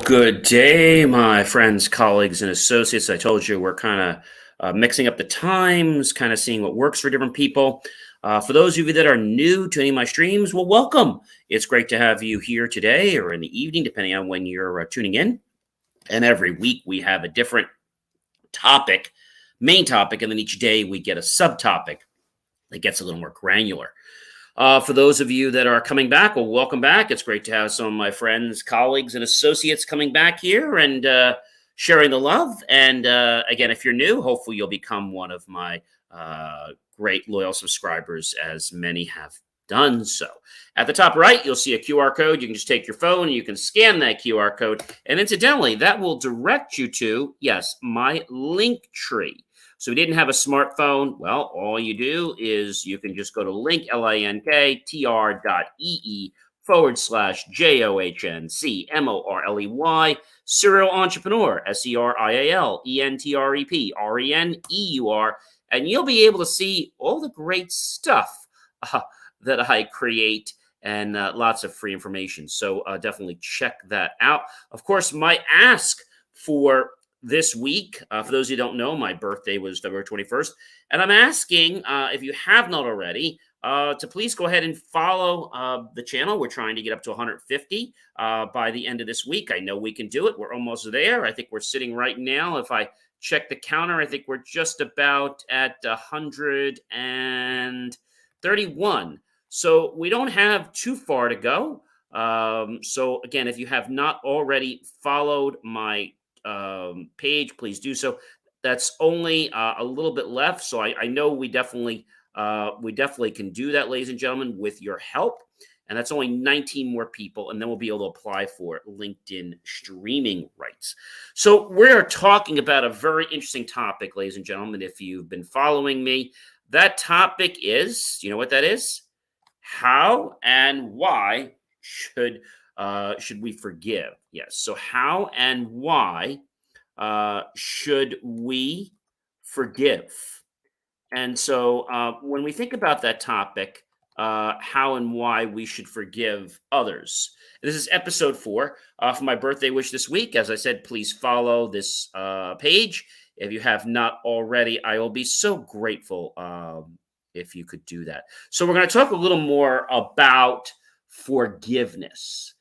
Good day, my friends, colleagues, and associates. I told you we're kind of mixing up the times, kind of seeing what works for different people. For those of you that are new to any of my streams, well, welcome. It's great to have you here today or in the evening, depending on when you're tuning in. And every week we have a different topic, main topic, and then each day we get a subtopic that gets a little more granular. For those of you that are coming back, well, welcome back. It's great to have some of my friends, colleagues, and associates coming back here and sharing the love. And again, if you're new, hopefully you'll become one of my great loyal subscribers, as many have done so. At the top right, you'll see a QR code. You can just take your phone and you can scan that QR code. And incidentally, that will direct you to, yes, my link tree. So if you didn't have a smartphone, well, all you do is you can just go to linktr.ee/JOHNCMORLEY, serial entrepreneur, SERIALENTREPRENEUR, and you'll be able to see all the great stuff that I create and lots of free information. So definitely check that out. Of course, my ask for this week, for those who don't know, my birthday was February 21st, and I'm asking, if you have not already, to please go ahead and follow the channel. We're trying to get up to 150 by the end of this week. I know we can do it. We're almost there. I think we're sitting right now. If I check the counter, I think we're just about at 131. So we don't have too far to go. So again, if you have not already followed my page, please do so. That's only a little bit left, so I know we definitely can do that, ladies and gentlemen, with your help. And that's only 19 more people, and then we'll be able to apply for LinkedIn streaming rights. So we're talking about a very interesting topic, ladies and gentlemen. If you've been following me, that topic is, do you know what that is? How and why should we forgive? Yes. So how and why should we forgive? And so when we think about that topic, how and why we should forgive others, this is episode 4 for my birthday wish this week. As I said, please follow this page. If you have not already, I will be so grateful if you could do that. So we're going to talk a little more about forgiveness.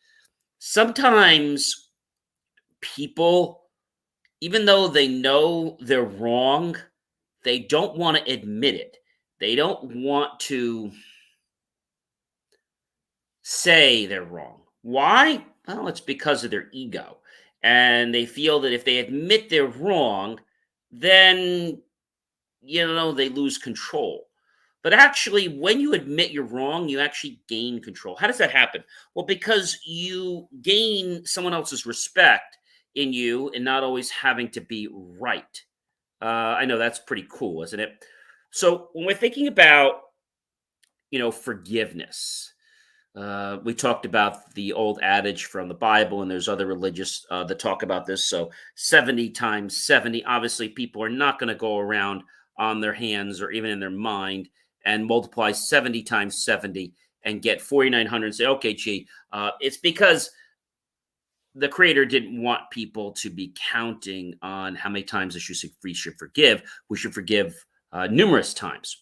Sometimes people, even though they know they're wrong, they don't want to admit it. They don't want to say they're wrong. Why? Well, it's because of their ego. And they feel that if they admit they're wrong, then, they lose control. But actually, when you admit you're wrong, you actually gain control. How does that happen? Well, because you gain someone else's respect in you and not always having to be right. I know that's pretty cool, isn't it? So when we're thinking about, forgiveness, we talked about the old adage from the Bible, and there's other religious that talk about this. So 70 times 70, obviously people are not going to go around on their hands or even in their mind and multiply 70 times 70 and get 4,900 and say, okay, gee, it's because the creator didn't want people to be counting on how many times we should forgive. We should forgive numerous times.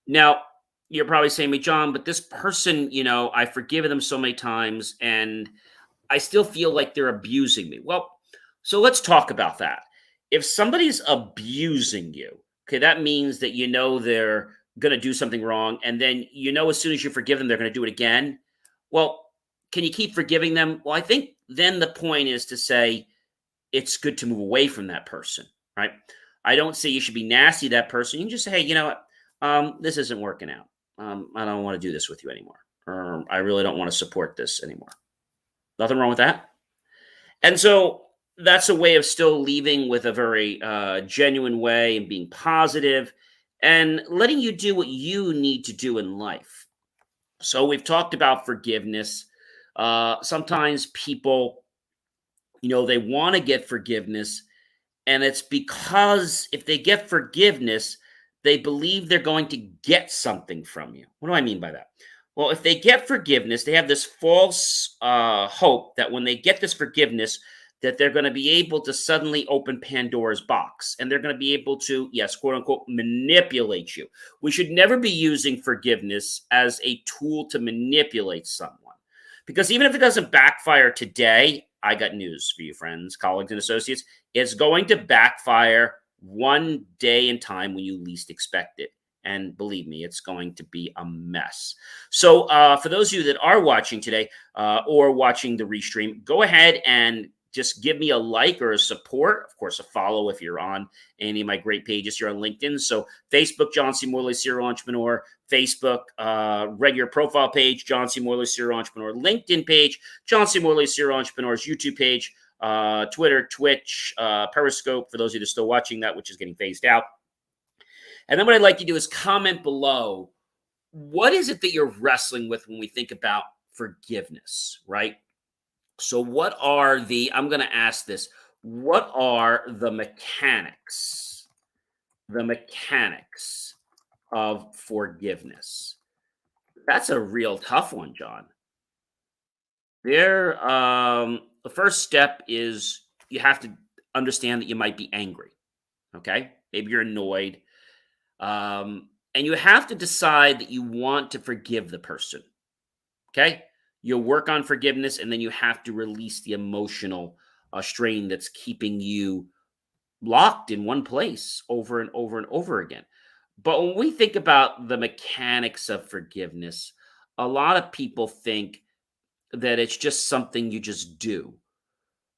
Now, you're probably saying to me, John, but this person, I've forgiven them so many times and I still feel like they're abusing me. Well, so let's talk about that. If somebody's abusing you, okay, that means that they're going to do something wrong. And then, as soon as you forgive them, they're going to do it again. Well, can you keep forgiving them? Well, I think then the point is to say it's good to move away from that person, right? I don't say you should be nasty to that person. You can just say, hey, you know what? This isn't working out. I don't want to do this with you anymore. Or I really don't want to support this anymore. Nothing wrong with that. And so that's a way of still leaving with a very genuine way and being positive and letting you do what you need to do in life. So we've talked about forgiveness. Sometimes people, they want to get forgiveness, and it's because if they get forgiveness, they believe they're going to get something from you. What do I mean by that? Well, if they get forgiveness, they have this false hope that when they get this forgiveness, that they're going to be able to suddenly open Pandora's box and they're going to be able to, yes, quote unquote, manipulate you. We should never be using forgiveness as a tool to manipulate someone. Because even if it doesn't backfire today, I got news for you, friends, colleagues, and associates. It's going to backfire one day in time when you least expect it. And believe me, it's going to be a mess. So, for those of you that are watching today or watching the restream, go ahead and just give me a like or a support. Of course, a follow if you're on any of my great pages here on LinkedIn. So, Facebook, John C. Morley, Serial Entrepreneur. Facebook, regular profile page, John C. Morley, Serial Entrepreneur. LinkedIn page, John C. Morley, Serial Entrepreneur's YouTube page. Twitter, Twitch, Periscope, for those of you that are still watching that, which is getting phased out. And then what I'd like you to do is comment below, what is it that you're wrestling with when we think about forgiveness, right? So I'm going to ask this, what are the mechanics of forgiveness? That's a real tough one, John. The first step is you have to understand that you might be angry. Okay. Maybe you're annoyed. And you have to decide that you want to forgive the person. Okay. You'll work on forgiveness and then you have to release the emotional strain that's keeping you locked in one place over and over and over again. But when we think about the mechanics of forgiveness, a lot of people think that it's just something you just do.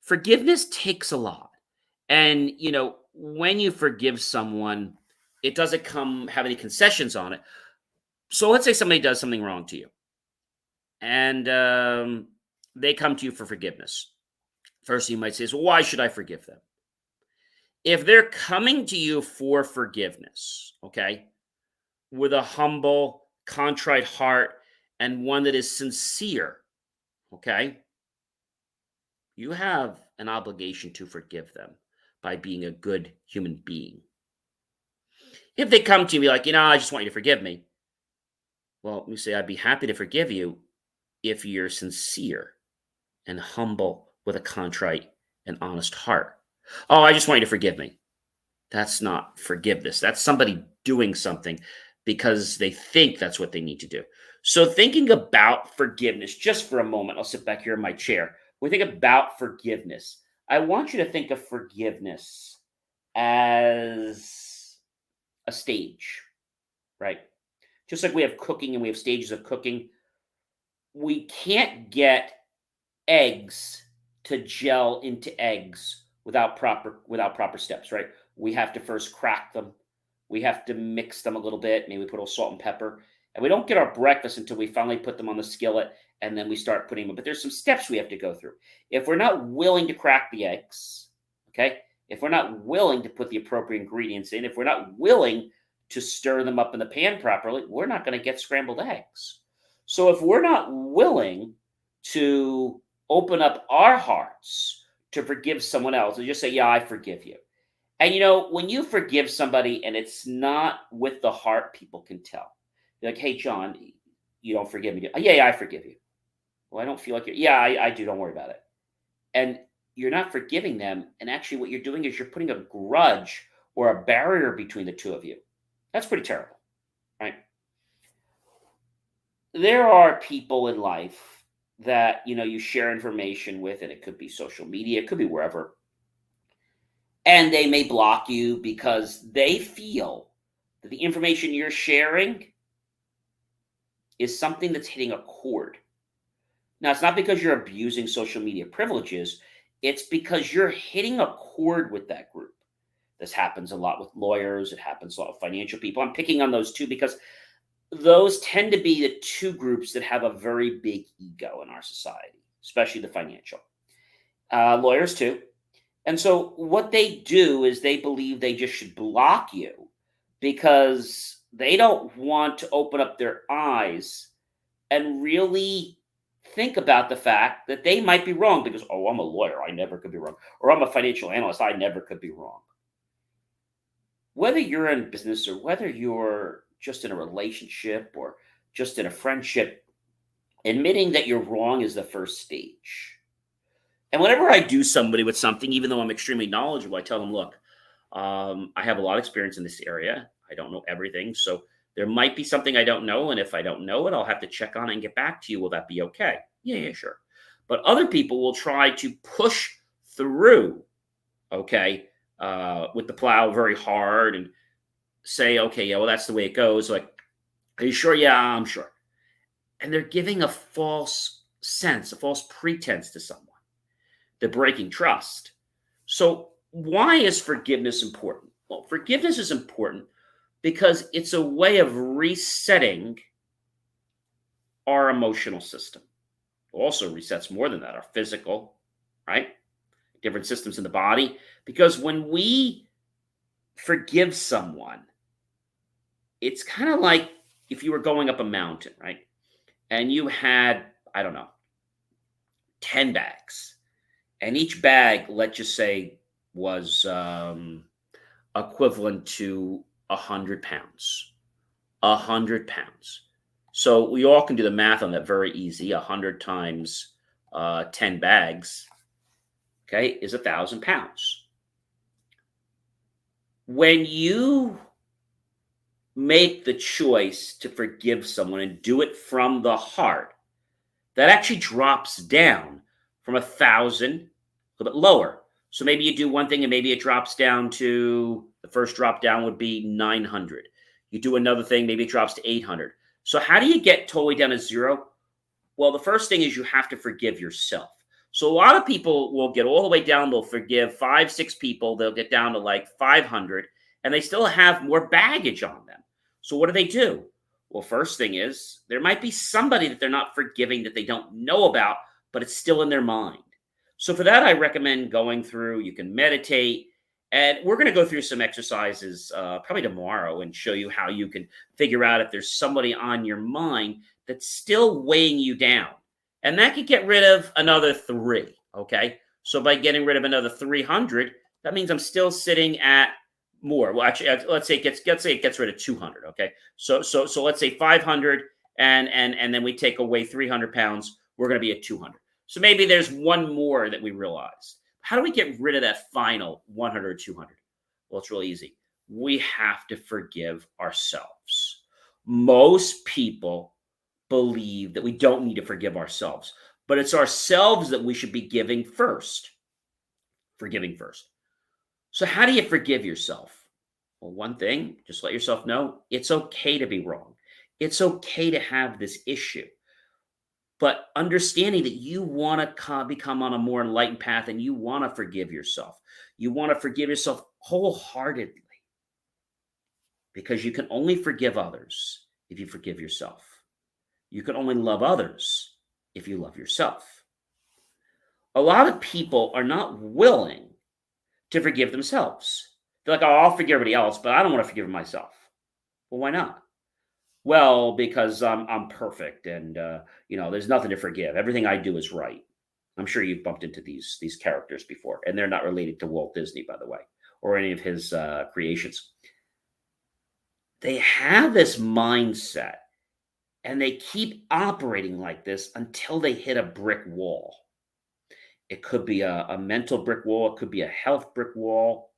Forgiveness takes a lot. And, when you forgive someone, it doesn't have any concessions on it. So let's say somebody does something wrong to you and they come to you for forgiveness. First thing you might say is, well, why should I forgive them? If they're coming to you for forgiveness, okay, with a humble, contrite heart and one that is sincere, okay, you have an obligation to forgive them by being a good human being. If they come to me like, I just want you to forgive me. Well, you say, I'd be happy to forgive you if you're sincere and humble with a contrite and honest heart. Oh, I just want you to forgive me. That's not forgiveness. That's somebody doing something because they think that's what they need to do. So thinking about forgiveness, just for a moment, I'll sit back here in my chair. When we think about forgiveness, I want you to think of forgiveness as a stage, right? Just like we have cooking and we have stages of cooking, we can't get eggs to gel into eggs without proper steps, right? We have to first crack them. We have to mix them a little bit, maybe put a little salt and pepper. And we don't get our breakfast until we finally put them on the skillet and then we start putting them. But there's some steps we have to go through. If we're not willing to crack the eggs, okay, if we're not willing to put the appropriate ingredients in, if we're not willing to stir them up in the pan properly, we're not going to get scrambled eggs. So if we're not willing to open up our hearts to forgive someone else and just say, yeah, I forgive you. And when you forgive somebody and it's not with the heart, people can tell. You're like, hey, John, you don't forgive me. Yeah, I forgive you. Well, I don't feel like yeah, I do. Don't worry about it. And you're not forgiving them. And actually what you're doing is you're putting a grudge or a barrier between the two of you. That's pretty terrible, right? There are people in life that, you share information with, and it could be social media, it could be wherever. And they may block you because they feel that the information you're sharing is something that's hitting a chord. Now, it's not because you're abusing social media privileges. It's because you're hitting a chord with that group. This happens a lot with lawyers. It happens a lot with financial people. I'm picking on those two because those tend to be the two groups that have a very big ego in our society, especially the financial. Lawyers too. And so what they do is they believe they just should block you because they don't want to open up their eyes and really think about the fact that they might be wrong because, oh, I'm a lawyer, I never could be wrong. Or I'm a financial analyst, I never could be wrong. Whether you're in business or whether you're just in a relationship or just in a friendship, admitting that you're wrong is the first stage. And whenever I do somebody with something, even though I'm extremely knowledgeable, I tell them, look, I have a lot of experience in this area. I don't know everything. So there might be something I don't know. And if I don't know it, I'll have to check on it and get back to you. Will that be okay? Yeah, yeah, sure. But other people will try to push through, okay, with the plow very hard and say, okay, yeah, well, that's the way it goes. Like, are you sure? Yeah, I'm sure. And they're giving a false sense, a false pretense to someone. They're breaking trust. So, why is forgiveness important? Well, forgiveness is important because it's a way of resetting our emotional system. It also resets more than that, our physical, right? Different systems in the body. Because when we forgive someone, it's kind of like if you were going up a mountain, right? And you had, I don't know, 10 bags. And each bag, let's just say, was equivalent to 100 pounds. 100 pounds. So we all can do the math on that very easy. 100 times 10 bags, okay, is 1,000 pounds. When you make the choice to forgive someone and do it from the heart, that actually drops down from 1,000 a little bit lower. So maybe you do one thing and maybe it drops down to the first drop down would be 900. You do another thing, maybe it drops to 800. So how do you get totally down to zero? Well, the first thing is you have to forgive yourself. So a lot of people will get all the way down, they'll forgive five, six people, they'll get down to like 500, and they still have more baggage on them. So what do? Well, first thing is there might be somebody that they're not forgiving that they don't know about, but it's still in their mind. So for that, I recommend going through, you can meditate, and we're going to go through some exercises probably tomorrow and show you how you can figure out if there's somebody on your mind that's still weighing you down. And that could get rid of another three. Okay. So by getting rid of another 300, that means I'm still sitting at more. Well, actually, let's say it gets rid of 200. Okay. So let's say 500 and then we take away 300 pounds. We're going to be at 200. So maybe there's one more that we realize. How do we get rid of that final 100 or 200? Well, it's really easy. We have to forgive ourselves. Most people believe that we don't need to forgive ourselves, but it's ourselves that we should be forgiving first. So, how do you forgive yourself? Well, one thing, just let yourself know it's okay to be wrong. It's okay to have this issue, but understanding that you want to become on a more enlightened path and you want to forgive yourself. You want to forgive yourself wholeheartedly because you can only forgive others if you forgive yourself. You can only love others if you love yourself. A lot of people are not willing to forgive themselves. They're like, oh, I'll forgive everybody else, but I don't want to forgive myself. Well, why not? Well, because I'm perfect and there's nothing to forgive. Everything I do is right. I'm sure you've bumped into these characters before, and they're not related to Walt Disney, by the way, or any of his creations. They have this mindset and they keep operating like this until they hit a brick wall. It could be a mental brick wall, it could be a health brick wall.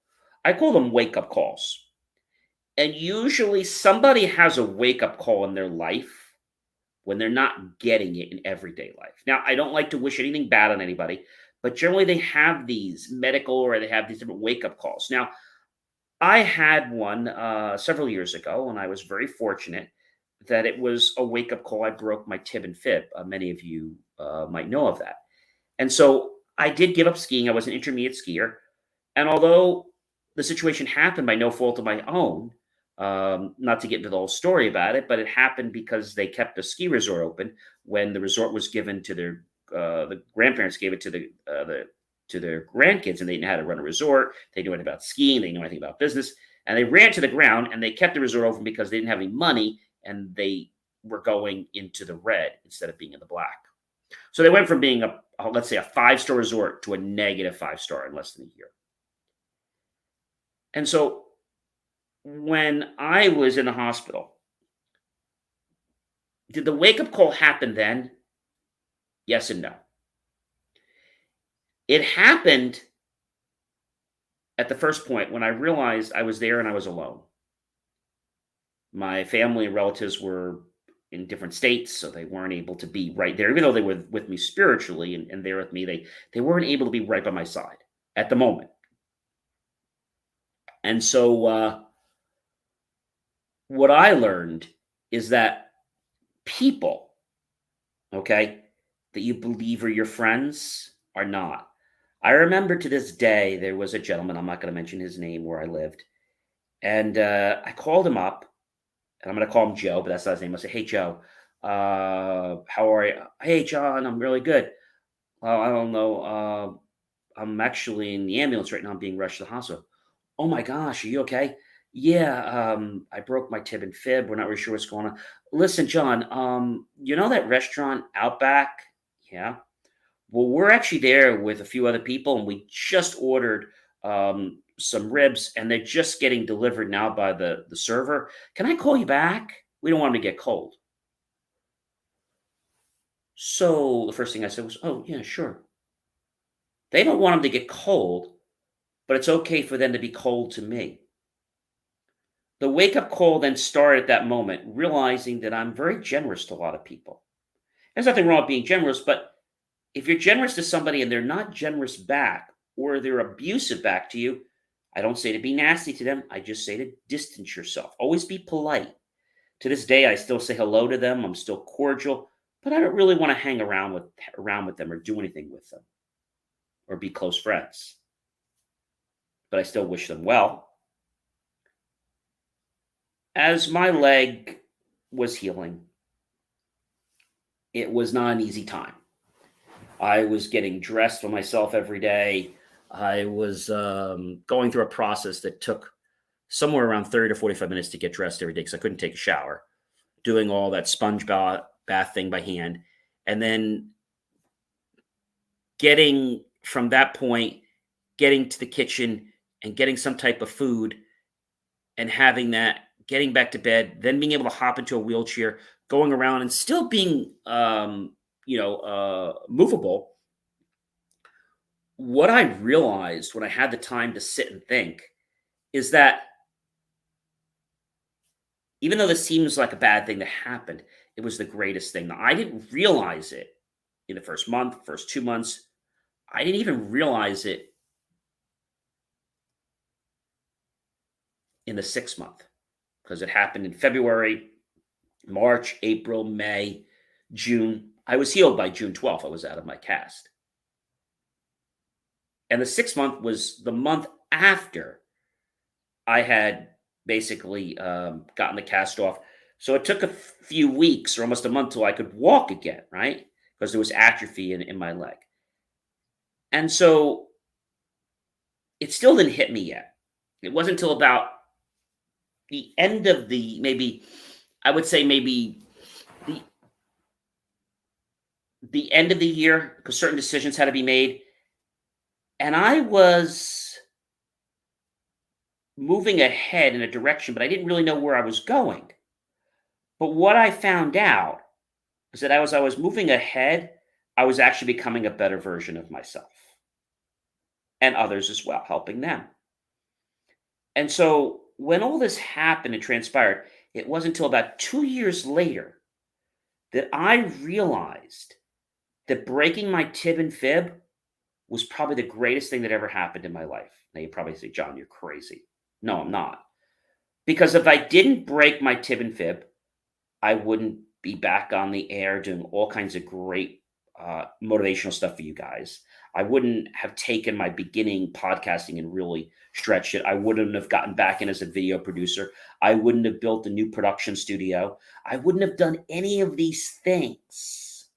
I call them wake up calls. And usually somebody has a wake up call in their life when they're not getting it in everyday life. Now, I don't like to wish anything bad on anybody, but generally they have these medical or they have these different wake up calls. Now, I had one several years ago, and I was very fortunate that it was a wake up call. I broke my tib and fib. Many of you might know of that. And so I did give up skiing. I was an intermediate skier. And although the situation happened by no fault of my own, not to get into the whole story about it, but it happened because they kept the ski resort open when the resort was given to the grandparents gave it to their grandkids, and they didn't know how to run a resort. They knew anything about skiing. They knew anything about business, and they ran to the ground and they kept the resort open because they didn't have any money and they were going into the red instead of being in the black. So they went from being let's say a 5-star resort to a negative 5-star in less than a year. And so when I was in the hospital, did the wake up call happen then? Yes and no. It happened at the first point when I realized I was there and I was alone. My family and relatives were in different states, so they weren't able to be right there. Even though they were with me spiritually and there with me, they weren't able to be right by my side at the moment. And so what I learned is that people, okay, that you believe are your friends are not. I remember to this day there was a gentleman, I'm not going to mention his name where I lived, and I called him up, and I'm going to call him Joe, but that's not his name. I say, "Hey Joe, how are you?" "Hey John, I'm really good." "Well, I don't know. I'm actually in the ambulance right now. I'm being rushed to the hospital." "Oh my gosh, are you okay?" "Yeah, I broke my tib and fib. We're not really sure what's going on." "Listen, John, you know that restaurant Outback?" "Yeah." "Well, we're actually there with a few other people, and we just ordered some ribs, and they're just getting delivered now by the server. Can I call you back? We don't want them to get cold." So the first thing I said was, "Oh, yeah, sure." They don't want them to get cold, but it's okay for them to be cold to me. The wake up call then started at that moment, realizing that I'm very generous to a lot of people. There's nothing wrong with being generous, but if you're generous to somebody and they're not generous back or they're abusive back to you, I don't say to be nasty to them. I just say to distance yourself. Always be polite. To this day, I still say hello to them. I'm still cordial, but I don't really want to hang around with them or do anything with them or be close friends. But I still wish them well. As my leg was healing, it was not an easy time. I was getting dressed for myself every day. I was going through a process that took somewhere around 30 to 45 minutes to get dressed every day because I couldn't take a shower, doing all that bath thing by hand. And then getting from that point, getting to the kitchen and getting some type of food and having that, getting back to bed, then being able to hop into a wheelchair, going around and still being, movable. What I realized when I had the time to sit and think is that even though this seems like a bad thing that happened, it was the greatest thing. Now, I didn't realize it in the first month, first 2 months. I didn't even realize it in the 6th month because it happened in February, March, April, May, June. I was healed by June 12th. I was out of my cast. And the 6th month was the month after I had basically gotten the cast off. So it took a few weeks or almost a month till I could walk again, right? Because there was atrophy in my leg. And so it still didn't hit me yet. It wasn't until about the end of the maybe, I would say maybe the the end of the year, because certain decisions had to be made. And I was moving ahead in a direction, but I didn't really know where I was going. But what I found out is that as I was moving ahead, I was actually becoming a better version of myself and others as well, helping them. And so when all this happened and transpired, it wasn't until about 2 years later that I realized that breaking my tib and fib was probably the greatest thing that ever happened in my life. Now you probably say, John, you're crazy. No, I'm not. Because if I didn't break my tib and fib, I wouldn't be back on the air doing all kinds of great motivational stuff for you guys. I wouldn't have taken my beginning podcasting and really stretched it. I wouldn't have gotten back in as a video producer. I wouldn't have built a new production studio. I wouldn't have done any of these things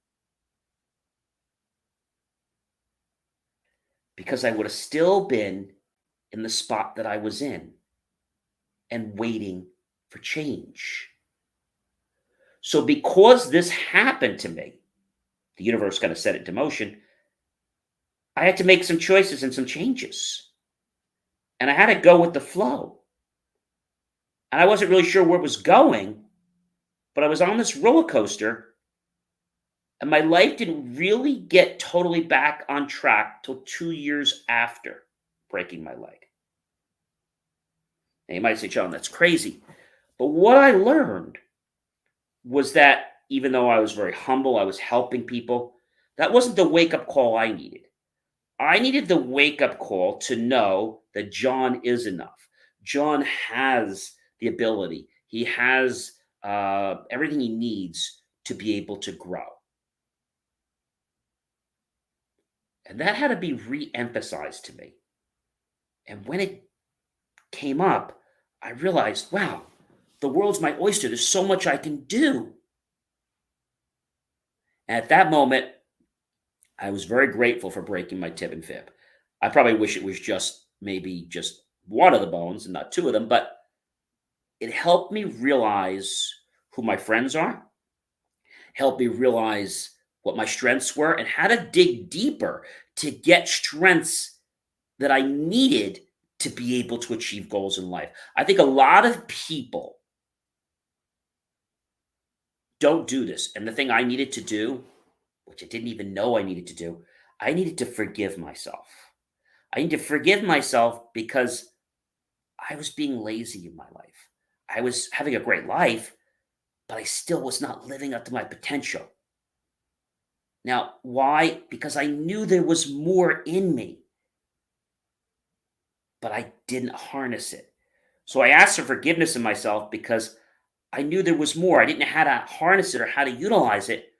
because I would have still been in the spot that I was in and waiting for change. So, because this happened to me, the universe kind of set it into motion. I had to make some choices and some changes. And I had to go with the flow. And I wasn't really sure where it was going, but I was on this roller coaster And my life didn't really get totally back on track till 2 years after breaking my leg. Now you might say, John, that's crazy. But what I learned was that even though I was very humble, I was helping people, that wasn't the wake up call I needed. I needed the wake up call to know that John is enough. John has the ability, he has everything he needs to be able to grow. And that had to be re emphasized to me. And when it came up, I realized, wow, the world's my oyster. There's so much I can do. And at that moment, I was very grateful for breaking my tib and fib. I probably wish it was just maybe just one of the bones and not two of them, but it helped me realize who my friends are, helped me realize what my strengths were, and how to dig deeper to get strengths that I needed to be able to achieve goals in life. I think a lot of people don't do this. And the thing I needed to do, which I didn't even know I needed to do, I needed to forgive myself. I need to forgive myself because I was being lazy in my life. I was having a great life, but I still was not living up to my potential. Now, why? Because I knew there was more in me, but I didn't harness it. So I asked for forgiveness in myself because I knew there was more. I didn't know how to harness it or how to utilize it,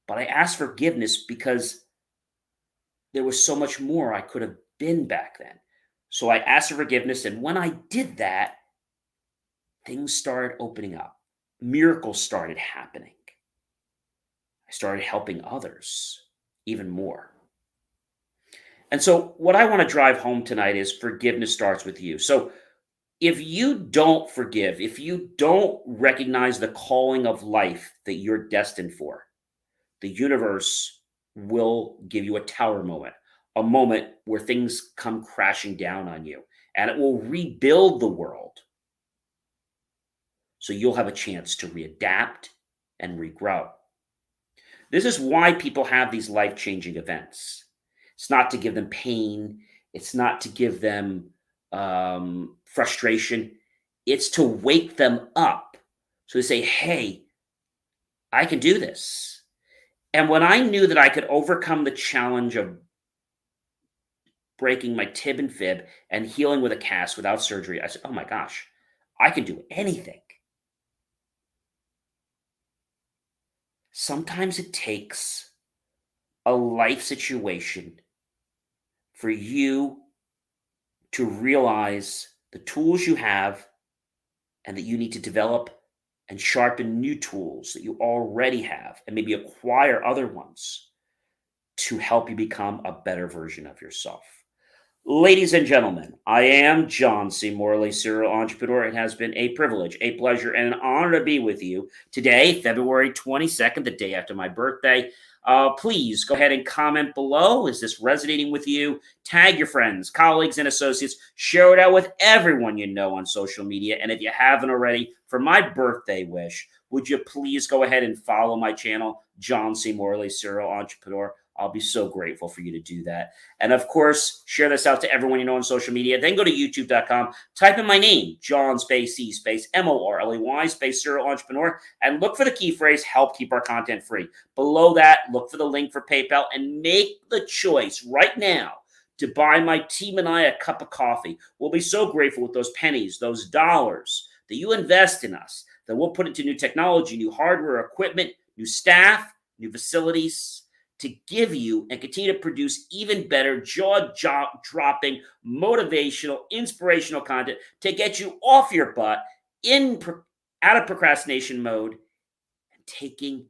but I asked forgiveness because there was so much more I could have been back then. So I asked for forgiveness. And when I did that, things started opening up. Miracles started happening. I started helping others even more. And so, what I want to drive home tonight is forgiveness starts with you. So, if you don't forgive, if you don't recognize the calling of life that you're destined for, the universe will give you a tower moment, a moment where things come crashing down on you, and it will rebuild the world. So you'll have a chance to readapt and regrow. This is why people have these life changing events. It's not to give them pain, it's not to give them frustration, it's to wake them up. So they say, hey, I can do this. And when I knew that I could overcome the challenge of breaking my tib and fib and healing with a cast without surgery, I said, oh my gosh, I can do anything. Sometimes it takes a life situation for you to realize the tools you have and that you need to develop and sharpen new tools that you already have and maybe acquire other ones to help you become a better version of yourself. Ladies and gentlemen, I am John C. Morley, serial entrepreneur. It has been a privilege, a pleasure, and an honor to be with you today, February 22nd, the day after my birthday. Please go ahead and comment below. Is this resonating with you? Tag your friends, colleagues, and associates. Share it out with everyone you know on social media. And if you haven't already, for my birthday wish, would you please go ahead and follow my channel, John C. Morley, serial entrepreneur? I'll be so grateful for you to do that. And of course, share this out to everyone you know on social media. Then go to youtube.com, type in my name, John space C space Morley space serial entrepreneur, and look for the key phrase, help keep our content free. Below that, look for the link for PayPal and make the choice right now to buy my team and I a cup of coffee. We'll be so grateful with those pennies, those dollars that you invest in us, that we'll put into new technology, new hardware, equipment, new staff, new facilities, to give you and continue to produce even better jaw-dropping, motivational, inspirational content to get you off your butt, out of procrastination mode, and taking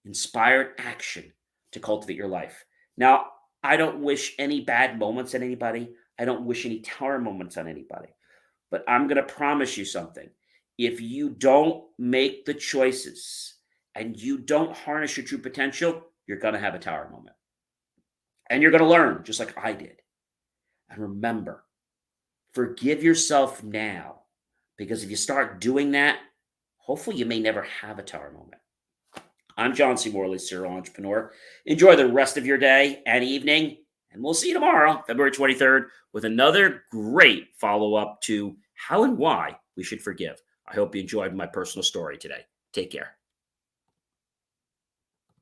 inspired action to cultivate your life. Now, I don't wish any bad moments on anybody. I don't wish any tower moments on anybody. But I'm going to promise you something. If you don't make the choices and you don't harness your true potential, you're going to have a tower moment. And you're going to learn just like I did. And remember, forgive yourself now, because if you start doing that, hopefully you may never have a tower moment. I'm John C. Morley, serial entrepreneur. Enjoy the rest of your day and evening, and we'll see you tomorrow, February 23rd, with another great follow up to how and why we should forgive. I hope you enjoyed my personal story today. Take care.